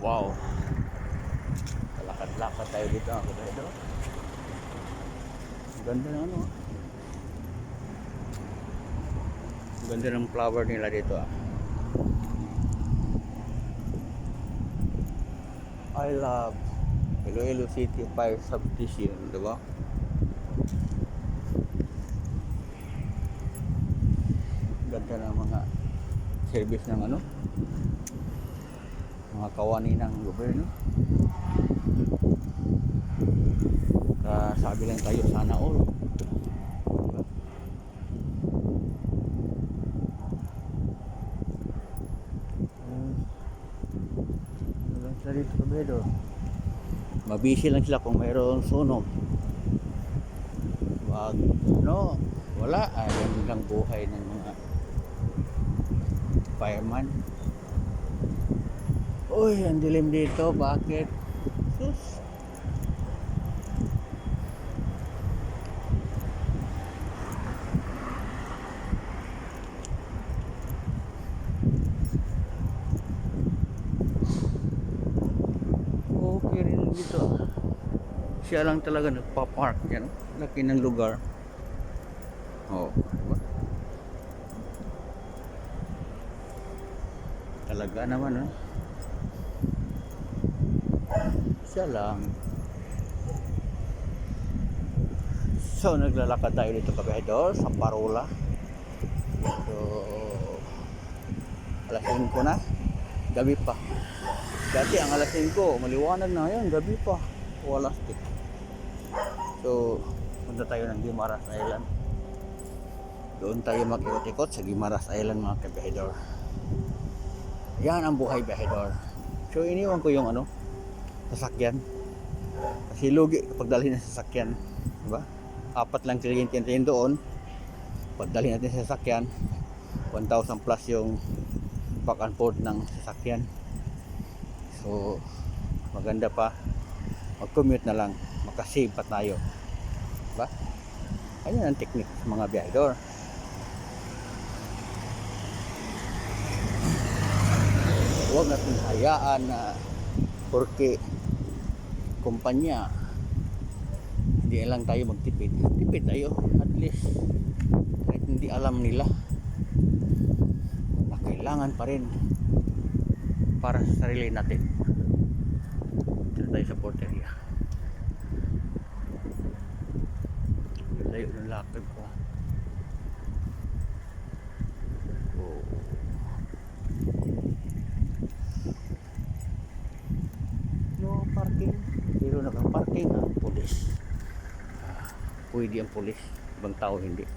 Wow. Lakad-lakad tayo dito mga kabahedor. Ang ganda ng ano. Ang ganda ng flower nila dito ah. I love Iloilo City Fire Substation, diba? Ganda ng mga service ng ano, mga kawani ng gobyerno. Sabi lang tayo, sana all. Diba? Lang sila dito kabahedor. Mabisi lang sila kung mayroong sunog. Wag, no, wala. Yan lang buhay ng mga fireman. Uy, ang dilim dito. Bakit? Sus. Okay rin dito. Siya lang talaga nagpa-park yan. Laki ng lugar. Oh. Talaga naman, siya lang. So naglalakad tayo dito kabahedor sa Parola. So alas 5 na, gabi pa. Dati ang alas 5 maliwanag na, ngayon gabi pa, walas tik. So punta tayo ng Guimaras Island. Doon tayo mag-ikot-ikot sa Guimaras Island mga kabahedor. Yan ang buhay bahedor. So iniwan ko yung sasakyan. Kasi lugi kapag dalhin ng sasakyan, diba? 4 lang tinitin doon. Pag dalhin natin sa sasakyan, 1,000 plus yung back and forth ng sasakyan. So maganda pa mag-commute na lang, makasave pa tayo, diba? Ayan ang technique sa mga bahedor. Huwag natin hayaan na porque kumpanya hindi lang tayo magtipid. Tipid tayo at least, kahit hindi alam nila na kailangan pa rin para sa sarili natin. Dito tayo sa porteria. Layo ng lakad ko. No parking, pero naka-parking ang pulis. Pwede ang pulis, ibang tao hindi.